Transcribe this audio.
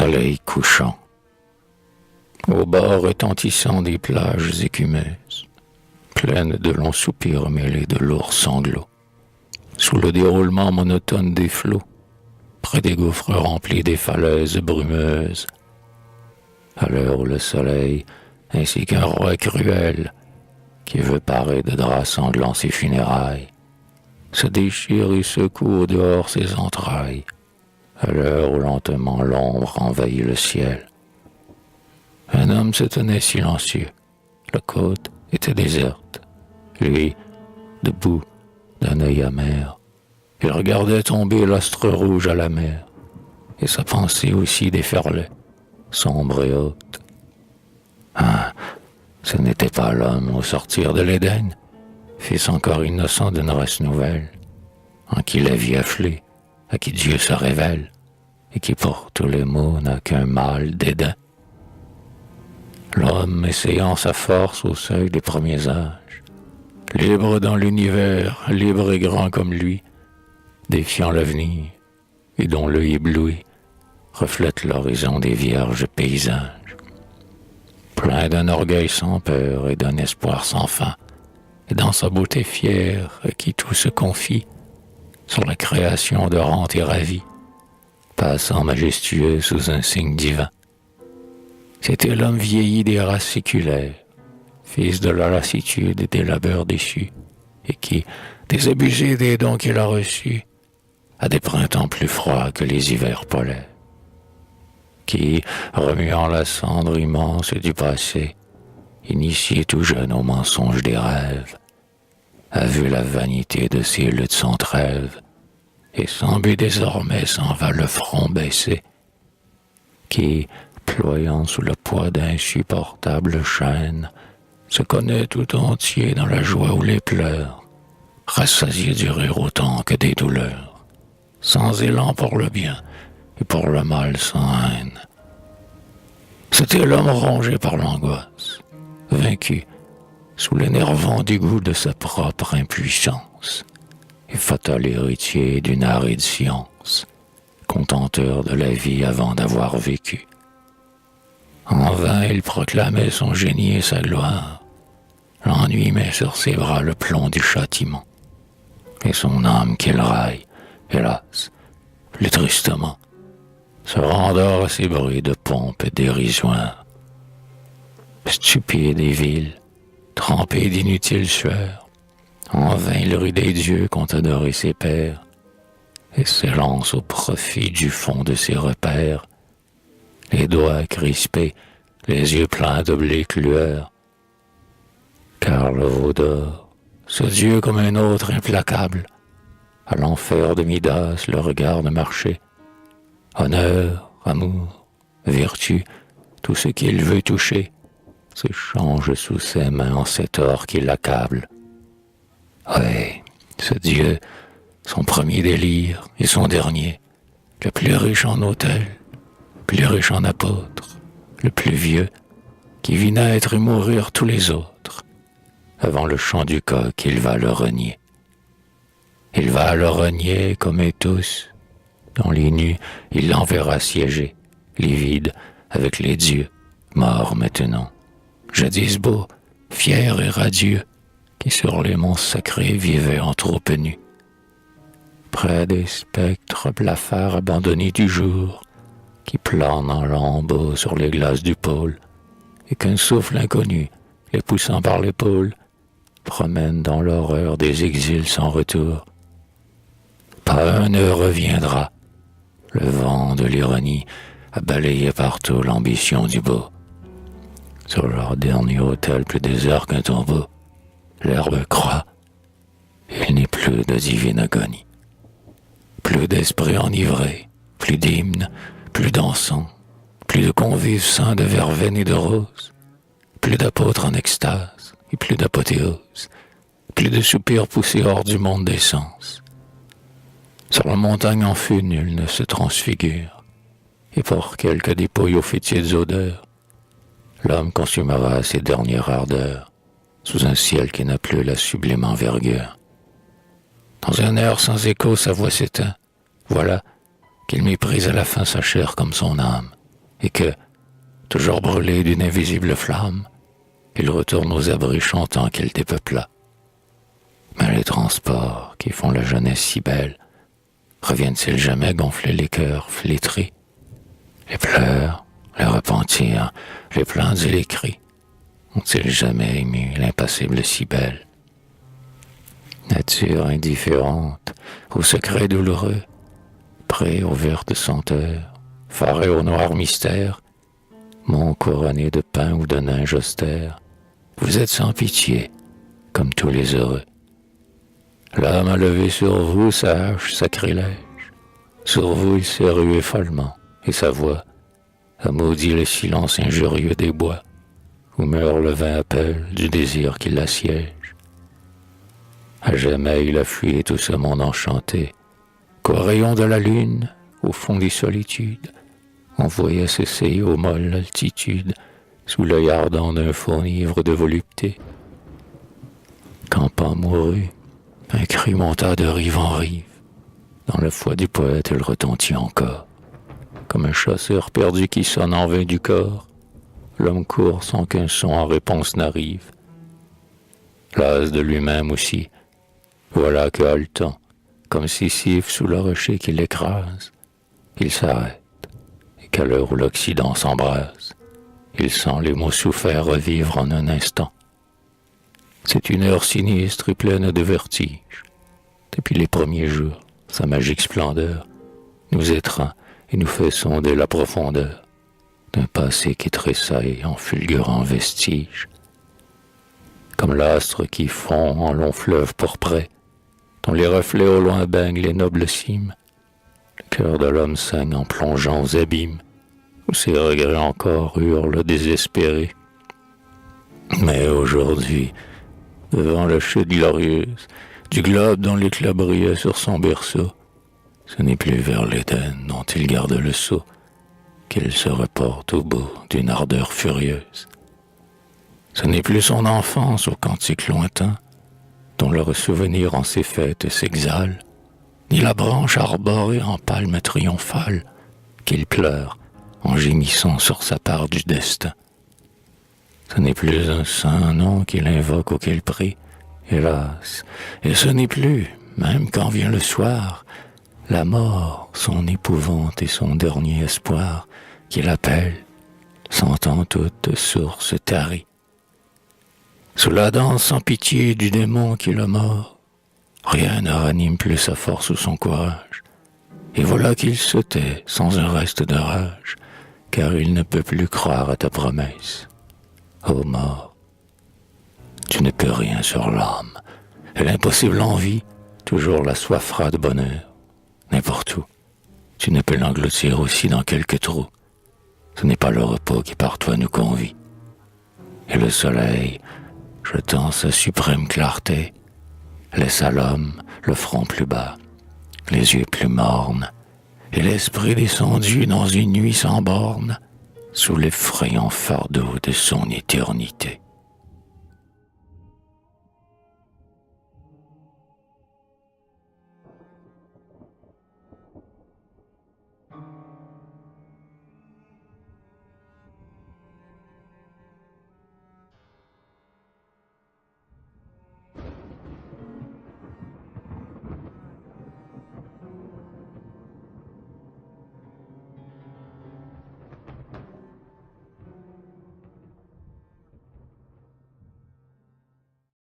soleil couchant, au bord retentissant des plages écumeuses, pleines de longs soupirs mêlés de lourds sanglots, sous le déroulement monotone des flots, près des gouffres remplis des falaises brumeuses, à l'heure où le soleil, ainsi qu'un roi cruel, qui veut parer de draps sanglants ses funérailles, se déchire et secoue au dehors ses entrailles, à l'heure où lentement l'ombre envahit le ciel. Un homme se tenait silencieux, la côte était déserte. Lui, debout, d'un œil amer, il regardait tomber l'astre rouge à la mer, et sa pensée aussi déferlait, sombre et haute. Ah, ce n'était pas l'homme au sortir de l'Éden, fils encore innocent d'une race nouvelle, en qui la vie afflée, à qui Dieu se révèle, et qui pour tous les maux n'a qu'un mal dédain. L'homme essayant sa force au seuil des premiers âges, libre dans l'univers, libre et grand comme lui, défiant l'avenir, et dont l'œil ébloui reflète l'horizon des vierges paysages. Plein d'un orgueil sans peur et d'un espoir sans fin, et dans sa beauté fière à qui tout se confie, sur la création dorante et ravie, passant majestueux sous un signe divin. C'était l'homme vieilli des races séculaires, fils de la lassitude et des labeurs déchus, et qui, désabusé des dons qu'il a reçus, a des printemps plus froids que les hivers polaires, qui, remuant la cendre immense du passé, initié tout jeune au mensonge des rêves, a vu la vanité de ses luttes sans trêve, et sans but désormais s'en va le front baissé, qui, ployant sous le poids d'insupportables chaînes, se connaît tout entier dans la joie ou les pleurs, rassasié du rire autant que des douleurs, sans élan pour le bien et pour le mal sans haine. C'était l'homme rongé par l'angoisse, vaincu sous l'énervant dégoût de sa propre impuissance, et fatal héritier d'une aride science, contenteur de la vie avant d'avoir vécu. En vain il proclamait son génie et sa gloire, l'ennui met sur ses bras le plomb du châtiment, et son âme qu'il raille, hélas, plus tristement, se rendort à ces bruits de pompe dérisoire. Stupide et vil, trempé d'inutiles sueurs, en vain il rit des dieux qu'ont adoré ses pères, et s'élance au profit du fond de ses repères, les doigts crispés, les yeux pleins d'obliques lueurs. Car le veau d'or, ce dieu comme un autre implacable, à l'enfer de Midas le regarde marcher. Honneur, amour, vertu, tout ce qu'il veut toucher, s'échange sous ses mains en cet or qui l'accable. Ouais, ce Dieu, son premier délire et son dernier, le plus riche en autels, plus riche en apôtres, le plus vieux, qui vit naître et mourir tous les autres, avant le chant du coq il va le renier. Il va le renier comme eux tous, dans les nus il l'enverra siéger, livide, avec les dieux, morts maintenant, jadis beaux, fiers et radieux, qui sur les monts sacrés vivaient en troupe nue. Près des spectres blafards abandonnés du jour, qui planent en lambeaux sur les glaces du pôle, et qu'un souffle inconnu, les poussant par l'épaule, promène dans l'horreur des exils sans retour. Pas un ne reviendra, le vent de l'ironie a balayé partout l'ambition du beau. Sur leur dernier autel plus désert qu'un tombeau, l'herbe croît, il n'est plus de divine agonie. Plus d'esprits enivrés, plus d'hymnes, plus d'encens, plus de convives saints de verveine et de rose, plus d'apôtres en extase et plus d'apothéose, plus de soupirs poussés hors du monde des sens. Sur la montagne en feu nul ne se transfigure, et pour quelques dépouilles aux fétides odeurs, l'homme consumera ses dernières ardeurs, sous un ciel qui n'a plus la sublime envergure. Dans un air sans écho sa voix s'éteint, voilà qu'il méprise à la fin sa chair comme son âme, et que, toujours brûlé d'une invisible flamme, il retourne aux abris chantant qu'il dépeupla. Mais les transports qui font la jeunesse si belle, reviennent-ils jamais gonfler les cœurs flétris? Les pleurs, les repentirs, les plaintes et les cris, ont-ils jamais ému l'impassible si belle? Nature indifférente aux secrets douloureux, près aux vertes senteurs, faré au noir mystère, mont couronné de pins ou de neige austère, vous êtes sans pitié, comme tous les heureux. L'âme a levé sur vous sa hache sacrilège, sur vous il s'est rué follement, et sa voix a maudit le silence injurieux des bois, où meurt le vain appel du désir qui l'assiège. À jamais il a fui tout ce monde enchanté, qu'au rayon de la lune, au fond des solitudes, on voyait s'essayer aux molles altitudes, sous l'œil ardent d'un faune ivre de volupté. Quand Pan mourut, un cri monta de rive en rive. Dans le foie du poète, il retentit encore. Comme un chasseur perdu qui sonne en vain du corps, l'homme court sans qu'un son en réponse n'arrive. Las de lui-même aussi, voilà que haletant, comme Sisyphe sous le rocher qui l'écrase, il s'arrête, et qu'à l'heure où l'Occident s'embrase, il sent les mots soufferts revivre en un instant. C'est une heure sinistre et pleine de vertige. Depuis les premiers jours, sa magique splendeur nous étreint et nous fait sonder la profondeur d'un passé qui tressaille en fulgurant vestige. Comme l'astre qui fond en long fleuve pourpré, dont les reflets au loin baignent les nobles cimes, le cœur de l'homme saigne en plongeant aux abîmes, où ses regrets encore hurlent désespérés. Mais aujourd'hui, devant la chute glorieuse du globe dont l'éclat brillait sur son berceau, ce n'est plus vers l'Éden dont il garde le sceau qu'il se reporte au bout d'une ardeur furieuse. Ce n'est plus son enfance aux cantiques lointains, dont le souvenir en ses fêtes s'exhale, ni la branche arborée en palme triomphale qu'il pleure en gémissant sur sa part du destin. Ce n'est plus un saint nom qu'il invoque ou qu'il prie, hélas, et ce n'est plus, même quand vient le soir, la mort, son épouvante et son dernier espoir, qu'il appelle, sentant toute source tarie. Sous la danse sans pitié du démon qui le mord, rien ne ranime plus sa force ou son courage, et voilà qu'il se tait sans un reste de rage, car il ne peut plus croire à ta promesse. Ô mort, tu ne peux rien sur l'âme, et l'impossible envie toujours la soifera de bonheur. N'importe où, tu ne peux l'engloutir aussi dans quelque trou. Ce n'est pas le repos qui par toi nous convie. Et le soleil, jetant sa suprême clarté, laisse à l'homme le front plus bas, les yeux plus mornes, et l'esprit descendu dans une nuit sans bornes, sous l'effrayant fardeau de son éternité.